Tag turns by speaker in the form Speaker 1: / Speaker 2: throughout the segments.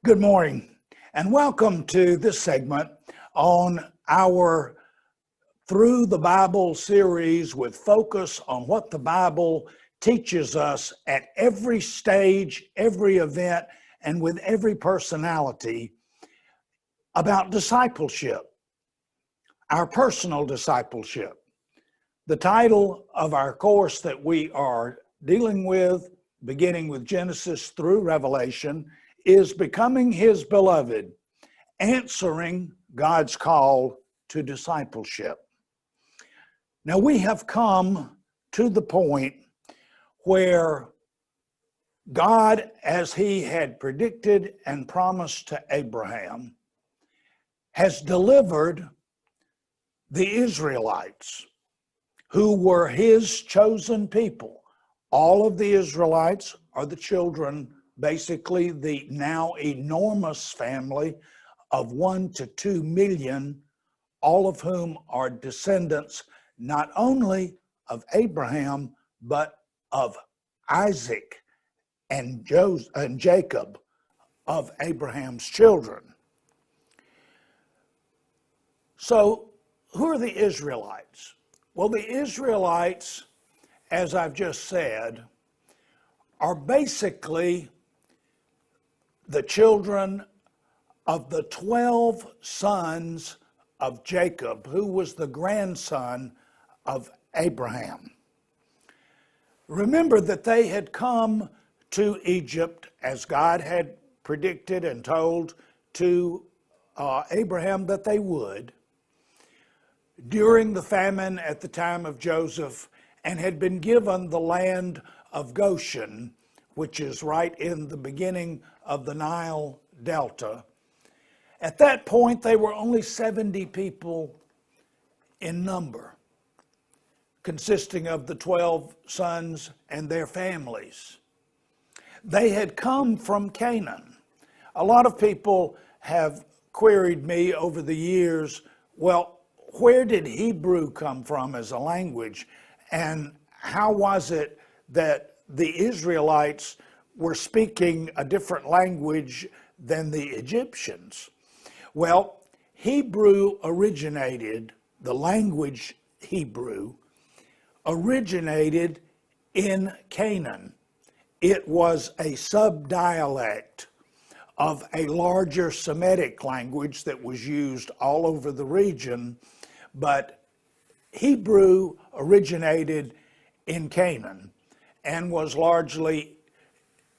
Speaker 1: Good morning, and welcome to this segment on our Through the Bible series with focus on what the Bible teaches us at every stage, every event, and with every personality about discipleship, our personal discipleship. The title of our course that we are dealing with, beginning with Genesis through Revelation, is Becoming His Beloved, Answering God's Call to Discipleship. Now, we have come to the point where God, as He had predicted and promised to Abraham, has delivered the Israelites, who were His chosen people. All of the Israelites are the children, basically the now enormous family of 1 to 2 million, all of whom are descendants not only of Abraham, but of Isaac and Jacob, of Abraham's children. So, who are the Israelites? Well, the Israelites, as I've just said, are basically the children of the 12 sons of Jacob, who was the grandson of Abraham. Remember that they had come to Egypt as God had predicted and told to Abraham that they would during the famine at the time of Joseph, and had been given the land of Goshen, which is right in the beginning of the Nile Delta. At that point, they were only 70 people in number, consisting of the 12 sons and their families. They had come from Canaan. A lot of people have queried me over the years, well, where did Hebrew come from as a language? And how was it that the Israelites were speaking a different language than the Egyptians? Well, Hebrew originated, the language Hebrew originated in Canaan. It was a subdialect of a larger Semitic language that was used all over the region, but Hebrew originated in Canaan and was largely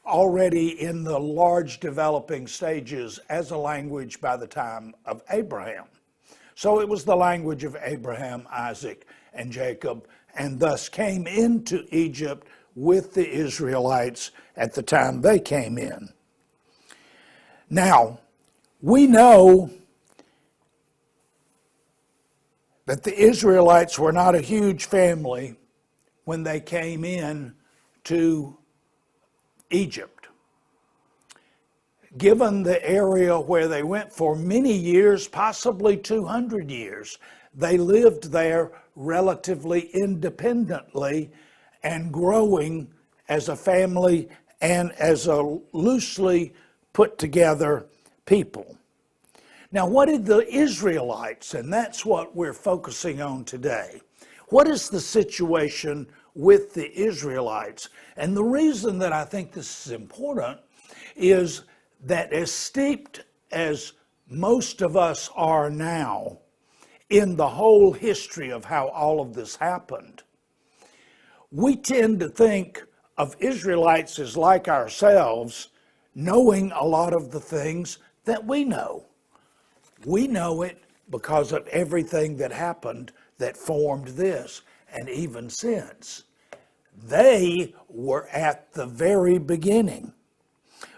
Speaker 1: already in the large developing stages as a language by the time of Abraham. So it was the language of Abraham, Isaac, and Jacob, and thus came into Egypt with the Israelites at the time they came in. Now, we know that the Israelites were not a huge family when they came in to Egypt. Given the area where they went for many years, possibly 200 years, they lived there relatively independently and growing as a family and as a loosely put together people. Now, what did the Israelites, and that's what we're focusing on today, what is the situation with the Israelites? And the reason that I think this is important is that as steeped as most of us are now in the whole history of how all of this happened, we tend to think of Israelites as like ourselves, knowing a lot of the things that we know. We know it because of everything that happened that formed this, and even since. They were at the very beginning.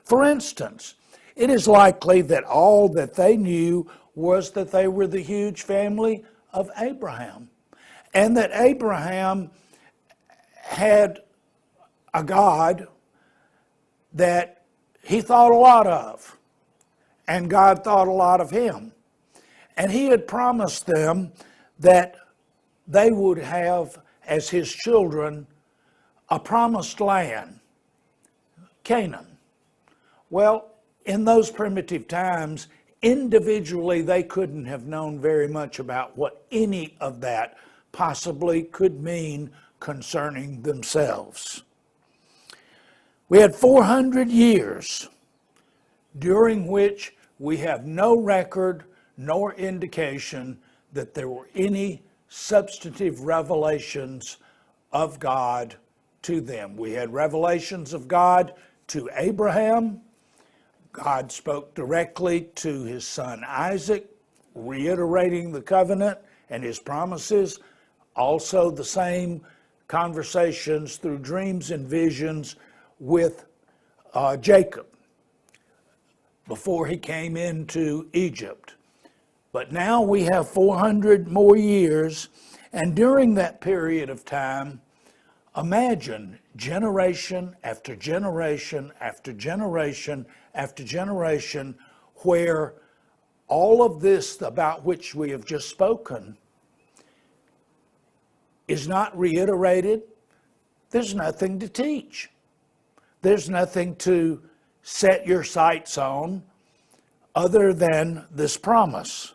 Speaker 1: For instance, it is likely that all that they knew was that they were the huge family of Abraham, and that Abraham had a God that he thought a lot of, and God thought a lot of him. And he had promised them that they would have, as his children, a promised land, Canaan. Well, in those primitive times, individually they couldn't have known very much about what any of that possibly could mean concerning themselves. We had 400 years during which we have no record nor indication that there were any substantive revelations of God to them. We had revelations of God to Abraham. God spoke directly to his son Isaac, reiterating the covenant and his promises. Also the same conversations through dreams and visions with Jacob before he came into Egypt. But now we have 400 more years, and during that period of time, imagine generation after generation after generation after generation where all of this about which we have just spoken is not reiterated. There's nothing to teach. There's nothing to set your sights on other than this promise.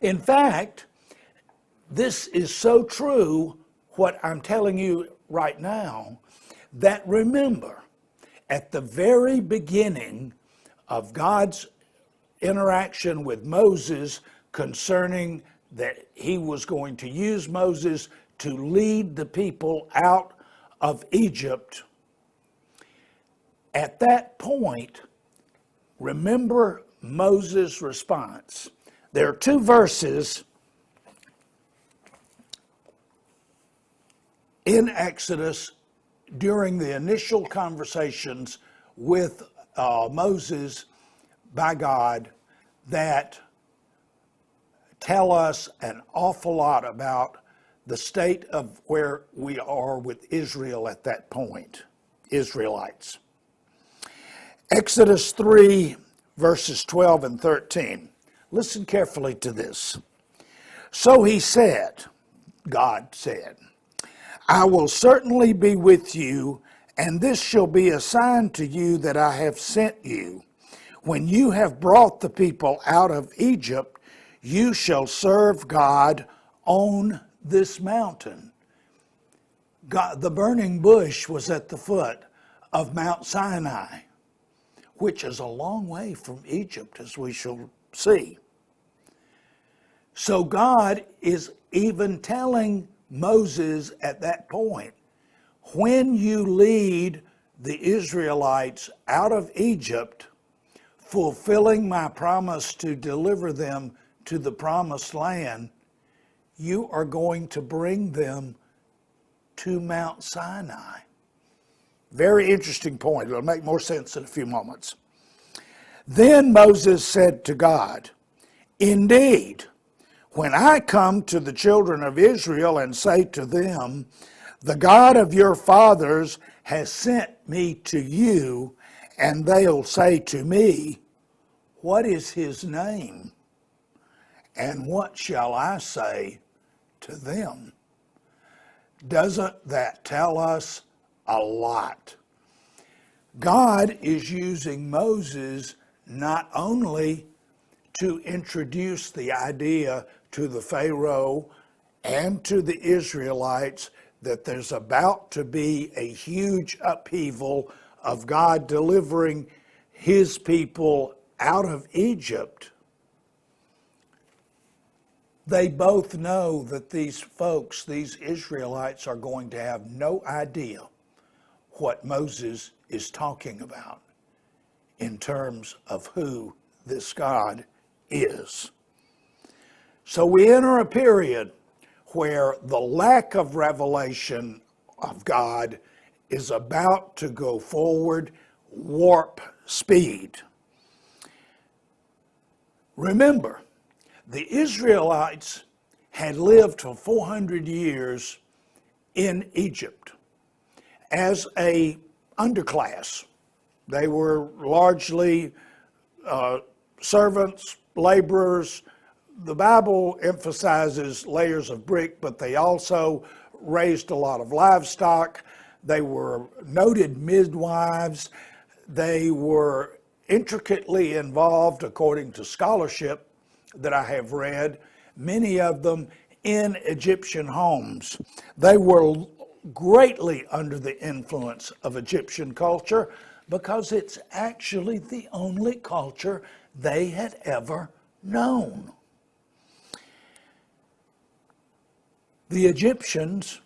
Speaker 1: In fact, this is so true, what I'm telling you right now, that remember, at the very beginning of God's interaction with Moses concerning that he was going to use Moses to lead the people out of Egypt, at that point, remember Moses' response. There are two verses in Exodus during the initial conversations with Moses by God that tell us an awful lot about the state of where we are with Israel at that point, Israelites. Exodus 3, verses 12 and 13. Listen carefully to this. So he said, God said, I will certainly be with you, and this shall be a sign to you that I have sent you. When you have brought the people out of Egypt, you shall serve God on this mountain. God, the burning bush was at the foot of Mount Sinai, which is a long way from Egypt, as we shall see. So God is even telling Moses at that point, when you lead the Israelites out of Egypt, fulfilling my promise to deliver them to the promised land, you are going to bring them to Mount Sinai. Very interesting point. It'll make more sense in a few moments. Then Moses said to God, indeed, when I come to the children of Israel and say to them, the God of your fathers has sent me to you, and they'll say to me, what is his name? And what shall I say to them? Doesn't that tell us a lot? God is using Moses not only to introduce the idea to the Pharaoh and to the Israelites that there's about to be a huge upheaval of God delivering his people out of Egypt. They both know that these folks, these Israelites, are going to have no idea what Moses is talking about in terms of who this God is. So we enter a period where the lack of revelation of God is about to go forward warp speed. Remember, the Israelites had lived for 400 years in Egypt as a underclass. They were largely servants, laborers. The Bible emphasizes layers of brick, but they also raised a lot of livestock. They were noted midwives. They were intricately involved, according to scholarship that I have read, many of them in Egyptian homes. They were greatly under the influence of Egyptian culture because it's actually the only culture they had ever known. The Egyptians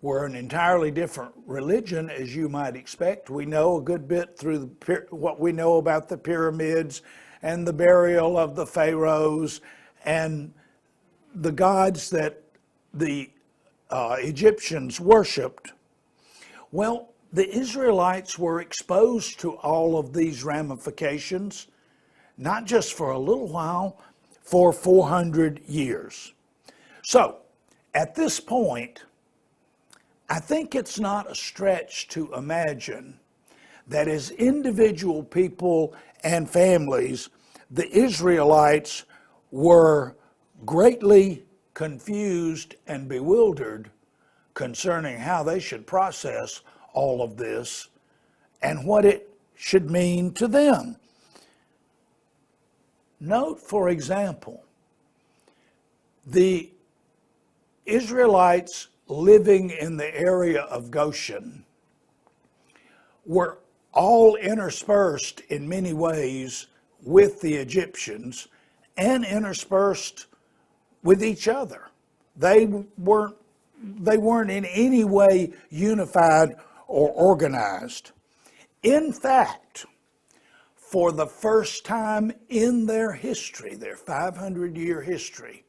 Speaker 1: were an entirely different religion, as you might expect. We know a good bit through what we know about the pyramids and the burial of the pharaohs and the gods that the Egyptians worshipped. Well, the Israelites were exposed to all of these ramifications, not just for a little while, for 400 years. So, at this point, I think it's not a stretch to imagine that as individual people and families, the Israelites were greatly confused and bewildered concerning how they should process all of this and what it should mean to them. Note, for example, the Israelites living in the area of Goshen were all interspersed in many ways with the Egyptians and interspersed with each other. They weren't in any way unified or organized. In fact, for the first time in their history, their 500-year history,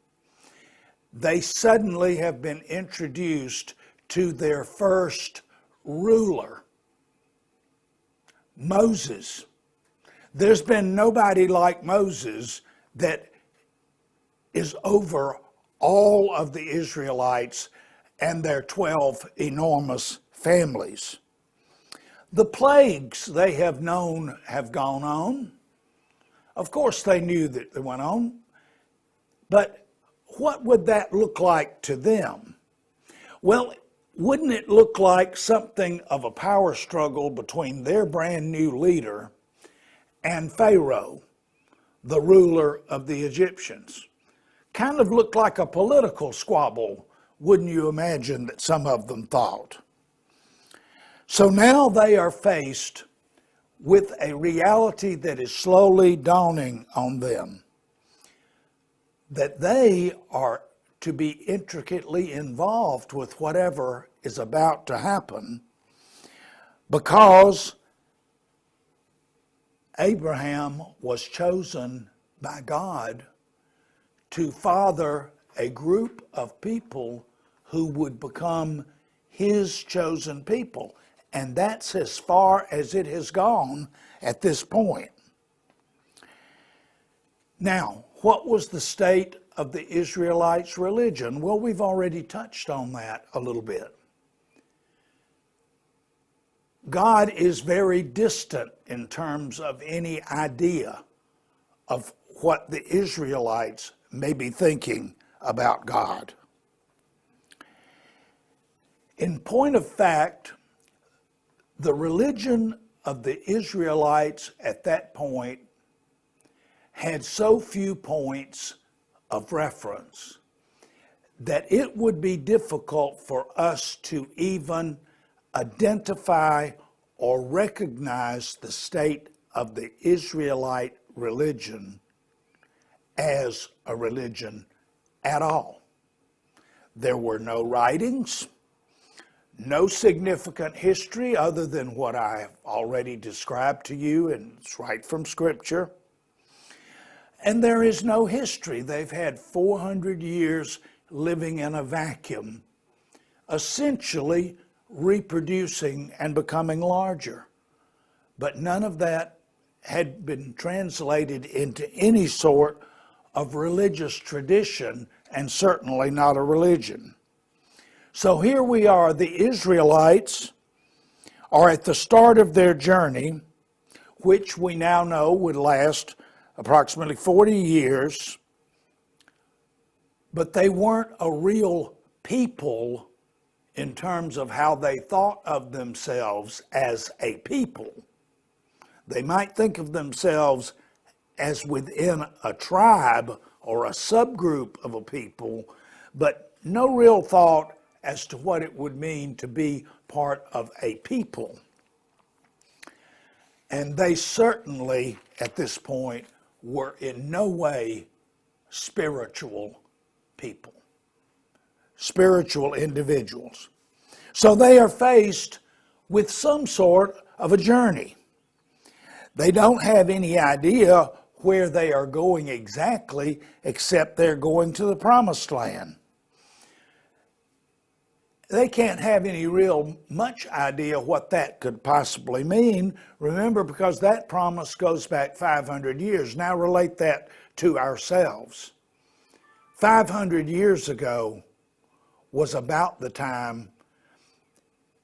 Speaker 1: they suddenly have been introduced to their first ruler, Moses. There's been nobody like Moses that is over all of the Israelites and their 12 enormous families. The plagues they have known have gone on. Of course, they knew that they went on, but what would that look like to them? Well, wouldn't it look like something of a power struggle between their brand new leader and Pharaoh, the ruler of the Egyptians? Kind of looked like a political squabble, wouldn't you imagine that some of them thought? So now they are faced with a reality that is slowly dawning on them, that they are to be intricately involved with whatever is about to happen, because Abraham was chosen by God to father a group of people who would become his chosen people. And that's as far as it has gone at this point. Now, what was the state of the Israelites' religion? Well, we've already touched on that a little bit. God is very distant in terms of any idea of what the Israelites may be thinking about God. In point of fact, the religion of the Israelites at that point had so few points of reference that it would be difficult for us to even identify or recognize the state of the Israelite religion as a religion at all. There were no writings, no significant history other than what I have already described to you, and it's right from Scripture. And there is no history. They've had 400 years living in a vacuum, essentially reproducing and becoming larger. But none of that had been translated into any sort of religious tradition, and certainly not a religion. So here we are, the Israelites are at the start of their journey, which we now know would last approximately 40 years, but they weren't a real people in terms of how they thought of themselves as a people. They might think of themselves as within a tribe or a subgroup of a people, but no real thought as to what it would mean to be part of a people. And they certainly, at this point, were in no way spiritual people, spiritual individuals. So they are faced with some sort of a journey. They don't have any idea where they are going exactly, except they're going to the promised land. They can't have any real much idea what that could possibly mean. Remember, because that promise goes back 500 years. Now relate that to ourselves. 500 years ago was about the time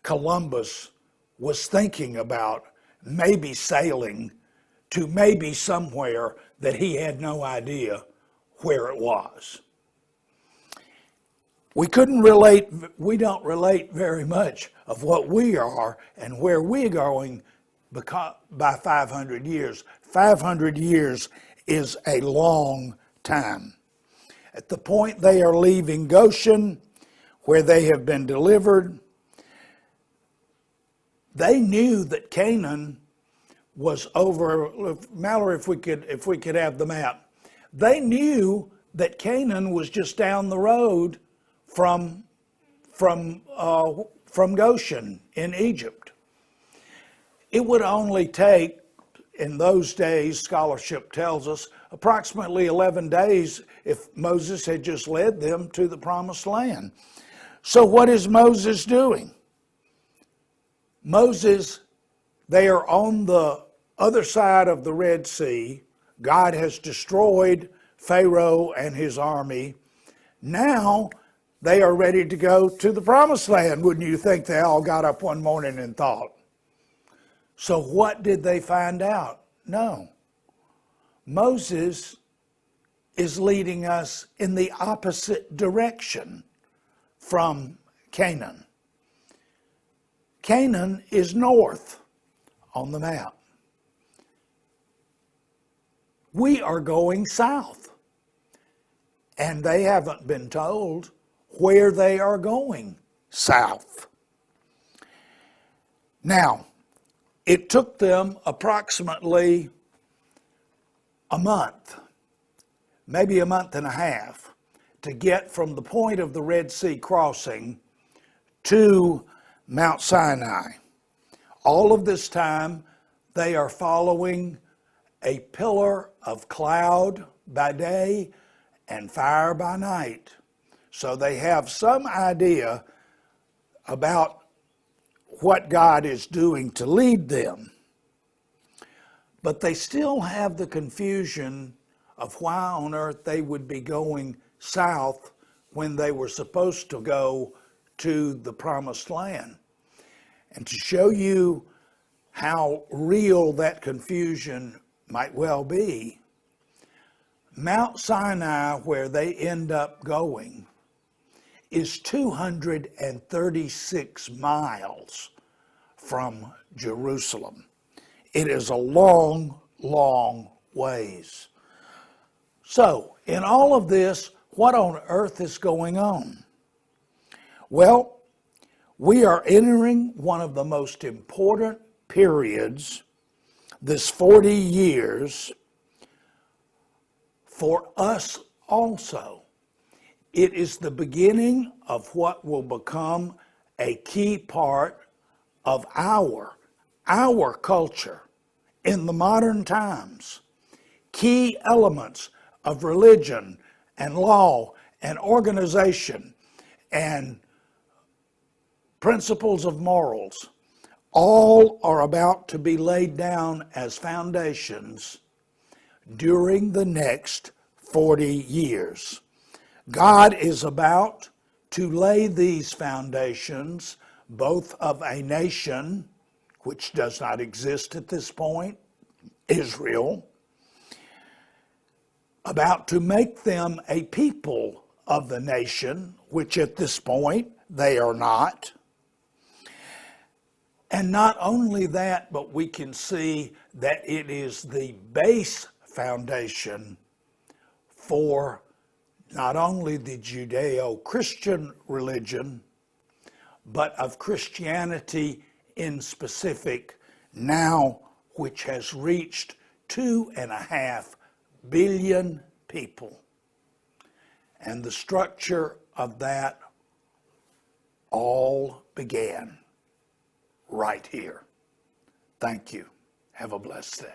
Speaker 1: Columbus was thinking about maybe sailing to maybe somewhere that he had no idea where it was. We don't relate very much of what we are and where we're going by 500 years. 500 years is a long time. At the point they are leaving Goshen, where they have been delivered, they knew that Canaan was over. Mallory, if we could have the map. They knew that Canaan was just down the road from Goshen in Egypt. It would only take, in those days, scholarship tells us, approximately 11 days if Moses had just led them to the promised land. So what is Moses doing? Moses, they are on the other side of the Red Sea. God has destroyed Pharaoh and his army. Now they are ready to go to the promised land. Wouldn't you think they all got up one morning and thought? So what did they find out? No. Moses is leading us in the opposite direction from Canaan. Canaan is north on the map. We are going south. And they haven't been told where they are going south. Now, it took them approximately a month, maybe a month and a half, to get from the point of the Red Sea crossing to Mount Sinai. All of this time, they are following a pillar of cloud by day and fire by night. So they have some idea about what God is doing to lead them. But they still have the confusion of why on earth they would be going south when they were supposed to go to the promised land. And to show you how real that confusion might well be, Mount Sinai, where they end up going, is 236 miles from Jerusalem. It is a long, long ways. So, in all of this, what on earth is going on? Well, we are entering one of the most important periods, this 40 years, for us also. It is the beginning of what will become a key part of our culture in the modern times. Key elements of religion and law and organization and principles of morals, all are about to be laid down as foundations during the next 40 years. God is about to lay these foundations, both of a nation, which does not exist at this point, Israel, about to make them a people of the nation, which at this point they are not. And not only that, but we can see that it is the base foundation for not only the Judeo-Christian religion, but of Christianity in specific now, which has reached 2.5 billion people. And the structure of that all began right here. Thank you. Have a blessed day.